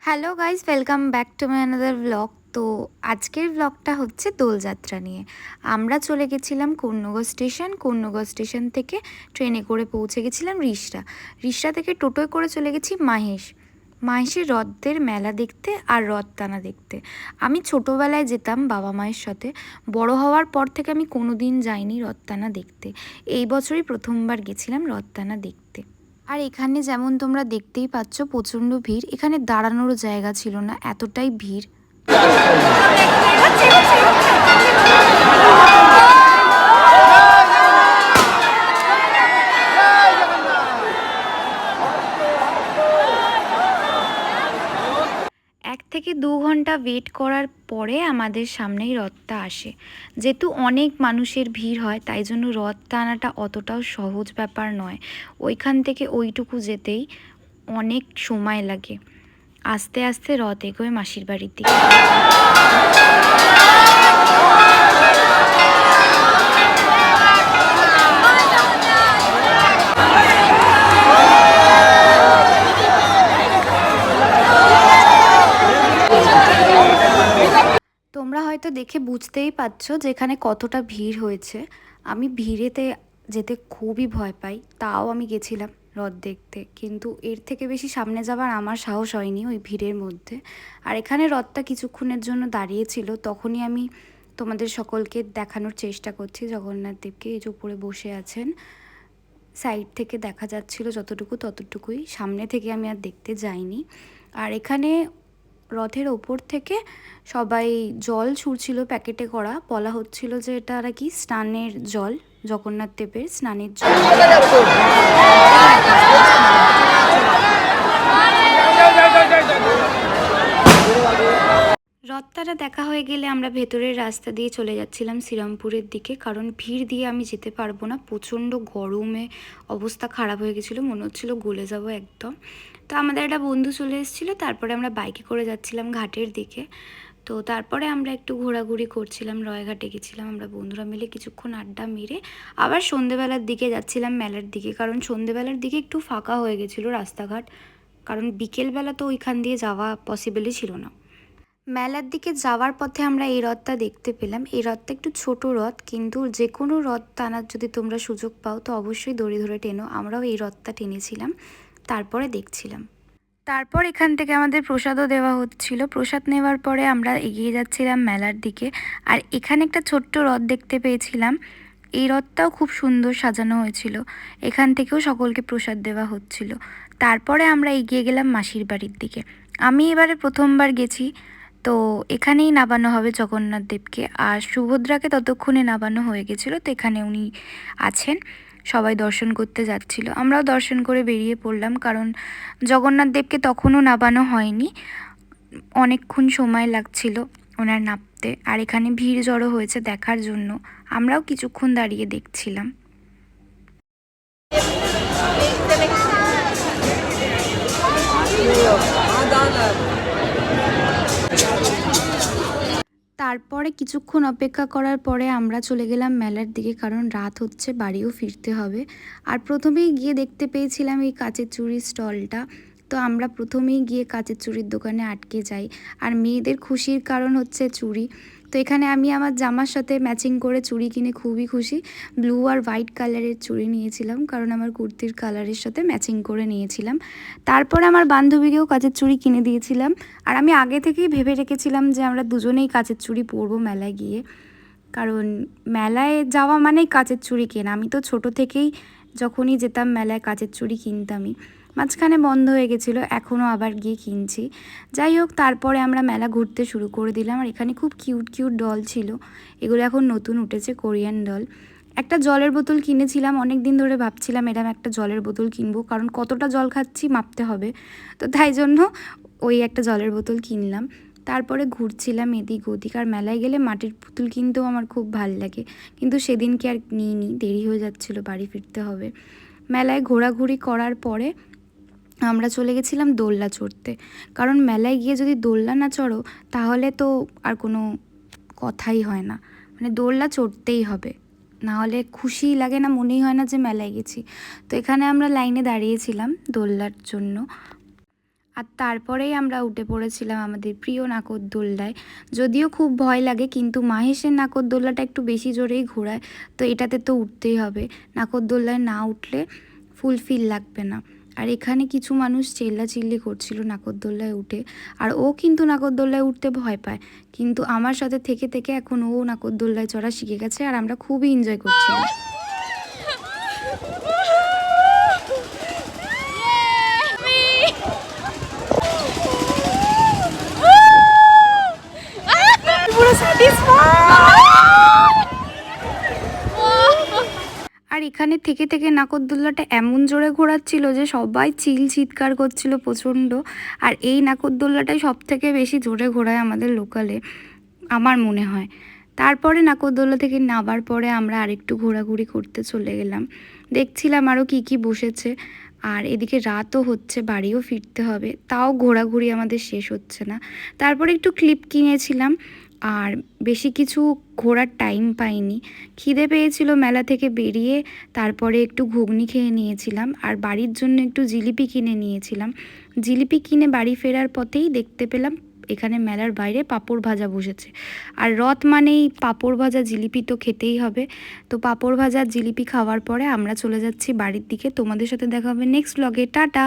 Hello guys, welcome back to my another blog. তো আজকের ব্লগটা হচ্ছে দোলযাত্রা নিয়ে। আমরা চলে গেছিলাম কর্ণগর স্টেশন থেকে ট্রেনে করে পৌঁছে গেছিলাম রিষড়া থেকে টোটোয় করে চলে গেছি মাহেশের রথদের মেলা দেখতে আর রথ টানা দেখতে। আমি ছোটোবেলায় যেতাম বাবা মায়ের সাথে, বড় হওয়ার পর থেকে আমি কোনো দিন যাইনি রথ টানা দেখতে। এই বছরই প্রথমবার গেছিলাম রথ টানা দেখতে। আর এখানে যেমন তোমরা দেখতেই পাচ্ছ প্রচণ্ড ভিড়, এখানে দাঁড়ানোরও জায়গা ছিল না, এতটাই ভিড়। এক থেকে 2 ঘন্টা ওয়েট করার পরে আমাদের সামনেই রথটা আসে। যেহেতু অনেক মানুষের ভিড় হয়, তাই জন্য রথ টানাটা অতটাও সহজ ব্যাপার নয়। ওইখান থেকে ওইটুকু যেতেই অনেক সময় লাগে। আস্তে আস্তে রথ এগোয় মাসির বাড়ির দিকে। তোমরা হয়তো দেখে বুঝতেই পারছো যে এখানে কতটা ভিড় হয়েছে। আমি ভিড়েতে যেতে খুবই ভয় পাই, তাও আমি গেছিলাম রথ দেখতে, কিন্তু এর থেকে বেশি সামনে যাবার আমার সাহস হয়নি ওই ভিড়ের মধ্যে। আর এখানে রথটা কিছুক্ষণের জন্য দাঁড়িয়েছিল, তখনই আমি তোমাদের সকলকে দেখানোর চেষ্টা করছি জগন্নাথ দেবকে। এই যে উপরে বসে আছেন, সাইড থেকে দেখা যাচ্ছিল যতটুকু ততটুকুই, সামনে থেকে আমি আর দেখতে যাইনি। আর এখানে রথের ওপর থেকে সবাই জল ছুঁড়ছিল প্যাকেটে করা, বলা হচ্ছিল যে এটা নাকি স্নানের জল, জগন্নাথ দেবের স্নানের জল। রথটাটা দেখা হয়ে গেলে আমরা ভেতরের রাস্তা দিয়ে চলে যাচ্ছিলাম শ্রীরামপুরের দিকে, কারণ ভিড় দিয়ে আমি যেতে পারবো না, প্রচণ্ড গরমে অবস্থা খারাপ হয়ে গেছিলো, মনে হচ্ছিলো গলে যাবো একদম। তো আমাদের একটা বন্ধু চলে এসেছিলো, তারপরে আমরা বাইকে করে যাচ্ছিলাম ঘাটের দিকে। তো তারপরে আমরা একটু ঘোরাঘুরি করছিলাম, রয়ঘাটে গেছিলাম আমরা বন্ধুরা মিলে, কিছুক্ষণ আড্ডা মেরে আবার সন্ধেবেলার দিকে যাচ্ছিলাম মেলার দিকে, কারণ সন্ধেবেলার দিকে একটু ফাঁকা হয়ে গেছিলো রাস্তাঘাট, কারণ বিকেলবেলা তো ওইখান দিয়ে যাওয়া পসিবলই ছিল না। মেলার দিকে যাওয়ার পথে আমরা এই রথটা দেখতে পেলাম। এই রথটা একটু ছোট রথ, কিন্তু যে কোনো রথ টানার যদি তোমরা সুযোগ পাও তো অবশ্যই দড়ি ধরে টেনো। আমরাও এই রথটা টেনেছিলাম, তারপরে দেখছিলাম। তারপর এখান থেকে আমাদের প্রসাদও দেওয়া হচ্ছিল। প্রসাদ নেওয়ার পরে আমরা এগিয়ে যাচ্ছিলাম মেলার দিকে। আর এখানে একটা ছোট্ট রথ দেখতে পেয়েছিলাম, এই রথটাও খুব সুন্দর সাজানো হয়েছিল। এখান থেকেও সকলকে প্রসাদ দেওয়া হচ্ছিল। তারপরে আমরা এগিয়ে গেলাম মাসির বাড়ির দিকে। আমি এবারে প্রথমবার গেছি, তো এখানেই নামানো হবে জগন্নাথ দেবকে, আর সুভদ্রাকে ততক্ষণে নামানো হয়ে গেছিলো, তো এখানে উনি আছেন। সবাই দর্শন করতে যাচ্ছিল, আমরাও দর্শন করে বেরিয়ে পড়লাম, কারণ জগন্নাথ দেবকে তখনও নামানো হয়নি, অনেকক্ষণ সময় লাগছিল ওনার নামতে। আর এখানে ভিড় জড়ো হয়েছে দেখার জন্য, আমরাও কিছুক্ষণ দাঁড়িয়ে দেখছিলাম। তারপরে কিছুক্ষণ অপেক্ষা করার পরে আমরা চলে গেলাম মেলার দিকে, কারণ রাত হচ্ছে, বাড়িও ফিরতে হবে। আর প্রথমেই গিয়ে দেখতে পেয়েছিলাম এই কাচের চুড়ির স্টলটা, তো আমরা প্রথমেই গিয়ে কাচের চুড়ির দোকানে আটকে যাই। আর মেয়েদের খুশির কারণ হচ্ছে চুড়ি, তো এখানে আমি আমার জামার সাথে ম্যাচিং করে চুড়ি কিনে খুবই খুশি। ব্লু আর হোয়াইট কালারের চুড়ি নিয়েছিলাম, কারণ আমার কুর্তির কালারের সাথে ম্যাচিং করে নিয়েছিলাম। তারপরে আমার বান্ধবীকেও কাচের চুড়ি কিনে দিয়েছিলাম। আর আমি আগে থেকেই ভেবে রেখেছিলাম যে আমরা দুজনেই কাচের চুড়ি পরবো মেলায় গিয়ে, কারণ মেলায় যাওয়া মানেই কাচের চুড়ি কেনা। আমি তো ছোট থেকেই যখনই যেতাম মেলায় কাচের চুড়ি কিনতামই, মাঝখানে বন্ধ হয়ে গেছিলো, এখনও আবার গিয়ে কিনছি। যাই হোক, তারপরে আমরা মেলা ঘুরতে শুরু করে দিলাম। আর এখানে খুব কিউট কিউট ডল ছিল, এগুলো এখন নতুন উঠেছে, কোরিয়ান ডল। একটা জলের বোতল কিনেছিলাম, অনেক দিন ধরে ভাবছিলাম এরকম একটা জলের বোতল কিনবো, কারণ কতটা জল খাচ্ছি মাপতে হবে, তো তাই জন্য ওই একটা জলের বোতল কিনলাম। তারপরে ঘুরছিলাম এদিক ওদিক। আর মেলায় গেলে মাটির পুতুল কিনতেও আমার খুব ভাল লাগে, কিন্তু সেদিনকে আর নিইনি, দেরি হয়ে যাচ্ছিলো, বাড়ি ফিরতে হবে। মেলায় ঘোরাঘুরি করার পরে আমরা চলে গেছিলাম দোলনা চড়তে, কারণ মেলায় গিয়ে যদি দোলনা না চড়ো তাহলে তো আর কোনো কথাই হয় না, মানে দোলনা চড়তেই হবে, না হলে খুশিই লাগে না, মনেই হয় না যে মেলায় গেছি। তো এখানে আমরা লাইনে দাঁড়িয়েছিলাম দোলনার জন্য। আর তারপরেই আমরা উঠে পড়েছিলাম আমাদের প্রিয় নাগরদোলনায়। যদিও খুব ভয় লাগে, কিন্তু মাহেশের নাগরদোলনাটা একটু বেশি জোরেই ঘোরায়, তো এটাতে তো উঠতেই হবে। নাগরদোলনায় না উঠলে ফুলফিল লাগবে না। আর এখানে কিছু মানুষ চেল্লাচিল্লি করছিল নাগরদোলনায় উঠে, আর ও কিন্তু নাগরদোলনায় উঠতে ভয় পায়, কিন্তু আমার সাথে থেকে থেকে এখন ও নাগরদোলনায় চড়া শিখে গেছে, আর আমরা খুবই এনজয় করছিলাম। আর এখানে থেকে থেকে নাগরদোলনাটা এমন জোরে ঘোরাচ্ছিল যে সবাই চিৎকার করছিল প্রচণ্ড। আর এই নাগরদোলনাটাই সব থেকে বেশি জোরে ঘোরায় আমাদের লোকালে, আমার মনে হয়। তারপরে নাগরদোলনা থেকে নামার পরে আমরা আরেকটু ঘোরাঘুরি করতে চলে গেলাম, দেখছিলাম আরও কি কি বসেছে। আর এদিকে রাতও হচ্ছে, বাড়িও ফিরতে হবে, তাও ঘোরাঘুরি আমাদের শেষ হচ্ছে না। তারপরে একটু ক্লিপ কিনেছিলাম, আর বেশি কিছু ঘোরার টাইম পাইনি। খিদে পেয়েছিল মেলা থেকে বেরিয়ে, তারপরে একটু ঘুগনি খেয়ে নিয়েছিলাম, আর বাড়ির জন্য একটু জিলিপি কিনে নিয়েছিলাম। জিলিপি কিনে বাড়ি ফেরার পথেই দেখতে পেলাম এখানে মেলার বাইরে পাঁপড় ভাজা বসেছে। আর রথ মানেই পাঁপড় ভাজা জিলিপি তো খেতেই হবে। তো পাঁপড় ভাজা জিলিপি খাওয়ার পরে আমরা চলে যাচ্ছি বাড়ির দিকে। তোমাদের সাথে দেখা হবে নেক্সট ব্লগে। টাটা।